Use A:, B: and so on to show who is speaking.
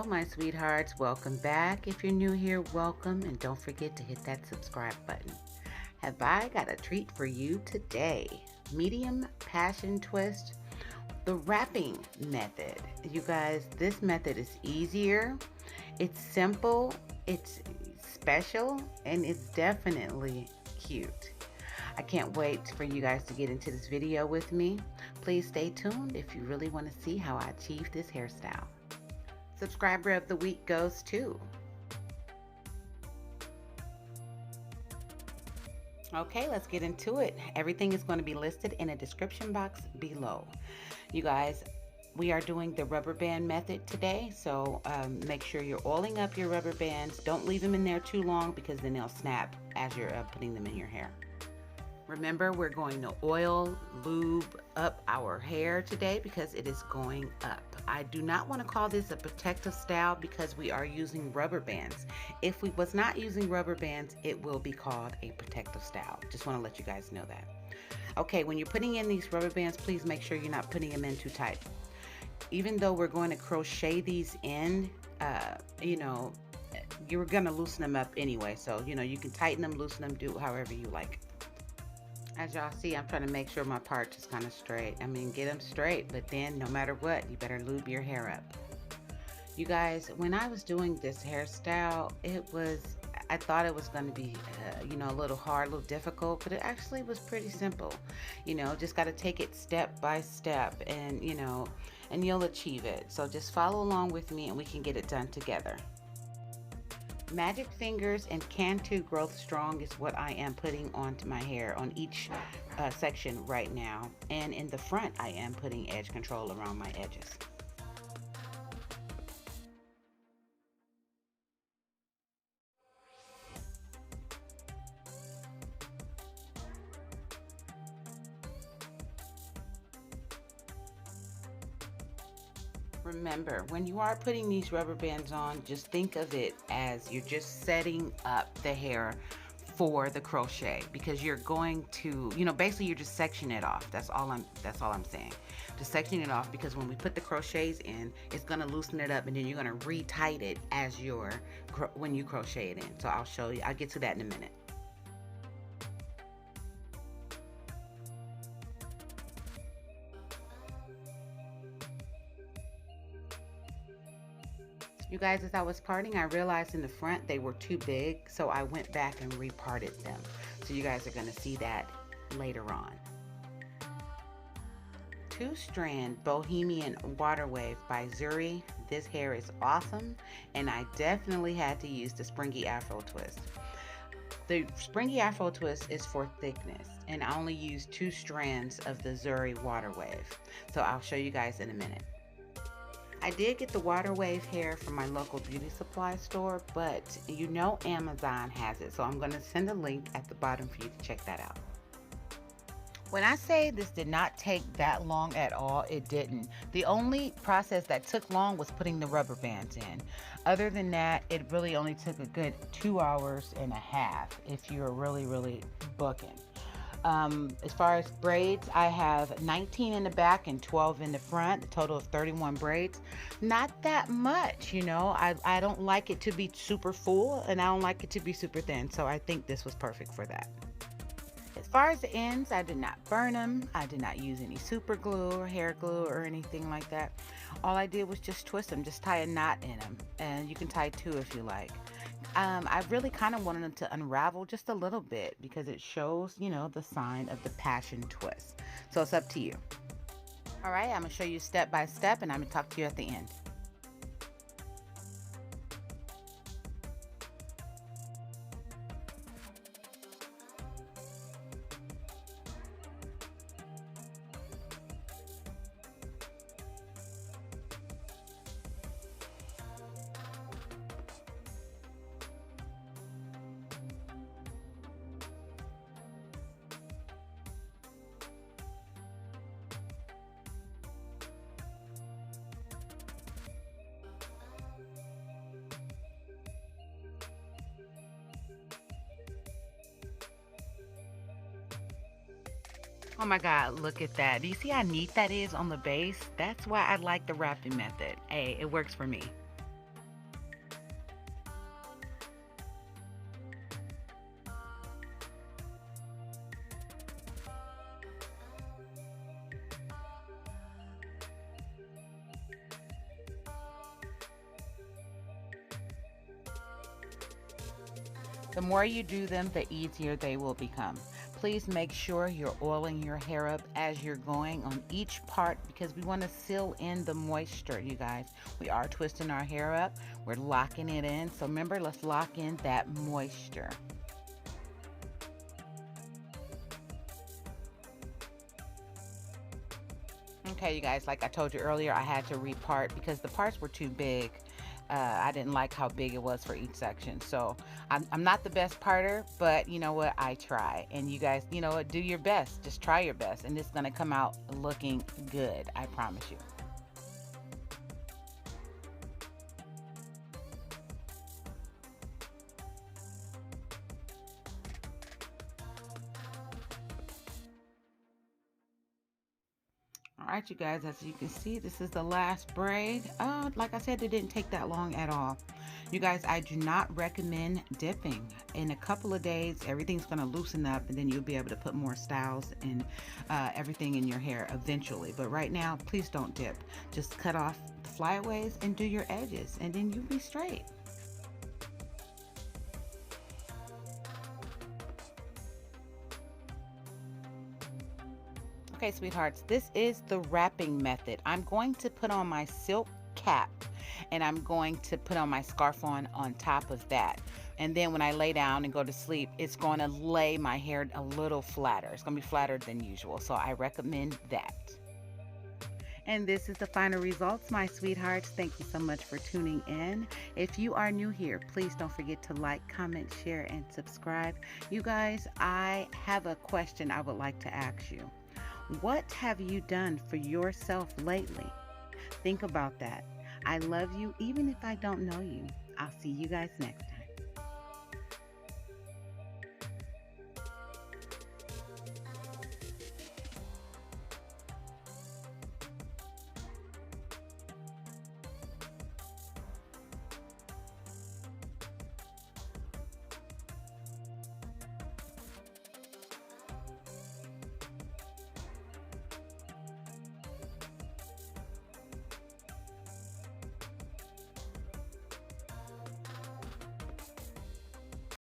A: Hello, my sweethearts. Welcome back. If you're new here, welcome, and don't forget to hit that subscribe button. Have I got a treat for you today? Medium passion twist, the wrapping method. You guys, this method is easier, it's simple, it's special, and it's definitely cute. I can't wait for you guys to get into this video with me. Please stay tuned if you really want to see how I achieve this hairstyle. Subscriber of the week goes to... Okay, let's get into it. Everything is going to be listed in a description box below. You guys, we are doing the rubber band method today, so make sure you're oiling up your rubber bands. Don't leave them in there too long because then they'll snap as you're putting them in your hair. Remember, we're going to oil, lube up our hair today because it is going up. I do not want to call this a protective style because we are using rubber bands. If we was not using rubber bands, it will be called a protective style. Just want to let you guys know that. Okay, when you're putting in these rubber bands, please make sure you're not putting them in too tight. Even though we're going to crochet these in, you're going to loosen them up anyway. So, you can tighten them, loosen them, do however you like. As y'all see, I'm trying to make sure my parts is kind of straight. I mean, get them straight, but then no matter what, you better lube your hair up. You guys, when I was doing this hairstyle, I thought it was going to be, a little hard, a little difficult, but it actually was pretty simple. Just got to take it step by step and you'll achieve it. So just follow along with me and we can get it done together. Magic Fingers and Cantu Growth Strong is what I am putting onto my hair on each section right now. And in the front, I am putting edge control around my edges. Remember, when you are putting these rubber bands on, just think of it as you're just setting up the hair for the crochet, because you're going to, basically you're just sectioning it off. That's all I'm saying. Just sectioning it off, because when we put the crochets in, it's going to loosen it up, and then you're going to re-tight it when you crochet it in. So I'll show you. I'll get to that in a minute. You guys, as I was parting, I realized in the front they were too big, so I went back and reparted them. So you guys are going to see that later on. 2-strand Bohemian Water Wave by Zury. This hair is awesome, and I definitely had to use the Springy Afro Twist. The Springy Afro Twist is for thickness, and I only use 2 strands of the Zury Water Wave. So I'll show you guys in a minute. I did get the water wave hair from my local beauty supply store, but Amazon has it, so I'm going to send a link at the bottom for you to check that out. When I say this did not take that long at all, it didn't. The only process that took long was putting the rubber bands in. Other than that, it really only took a good 2 hours and a half if you're really, really booking. As far as braids, I have 19 in the back and 12 in the front, a total of 31 braids. Not that much, I don't like it to be super full, and I don't like it to be super thin, so I think this was perfect for that. As far as the ends, I did not burn them. I did not use any super glue or hair glue or anything like that. All I did was just twist them, just tie a knot in them, and you can tie 2 if you like. I really kind of wanted them to unravel just a little bit because it shows, the sign of the passion twist. So it's up to you. All right, I'm going to show you step by step, and I'm going to talk to you at the end. Oh my God, look at that. Do you see how neat that is on the base? That's why I like the wrapping method. Hey, it works for me. The more you do them, the easier they will become. Please make sure you're oiling your hair up as you're going on each part because we want to seal in the moisture, you guys. We are twisting our hair up. We're locking it in. So remember, let's lock in that moisture. Okay, you guys, like I told you earlier, I had to repart because the parts were too big. I didn't like how big it was for each section. So I'm not the best parter, but you know what? I try. And you guys, you know what? Do your best. Just try your best. And it's going to come out looking good. I promise you. All right, you guys, as you can see, this is the last braid. Like I said, it didn't take that long at all. You guys, I do not recommend dipping. In a couple of days, everything's gonna loosen up and then you'll be able to put more styles and everything in your hair eventually. But right now, please don't dip. Just cut off the flyaways and do your edges and then you'll be straight. Okay, sweethearts, this is the wrapping method. I'm going to put on my silk cap and I'm going to put on my scarf on top of that. And then when I lay down and go to sleep, it's going to lay my hair a little flatter. It's going to be flatter than usual. So I recommend that. And this is the final results, my sweethearts. Thank you so much for tuning in. If you are new here, please don't forget to like, comment, share, and subscribe. You guys, I have a question I would like to ask you. What have you done for yourself lately? Think about that. I love you even if I don't know you. I'll see you guys next time.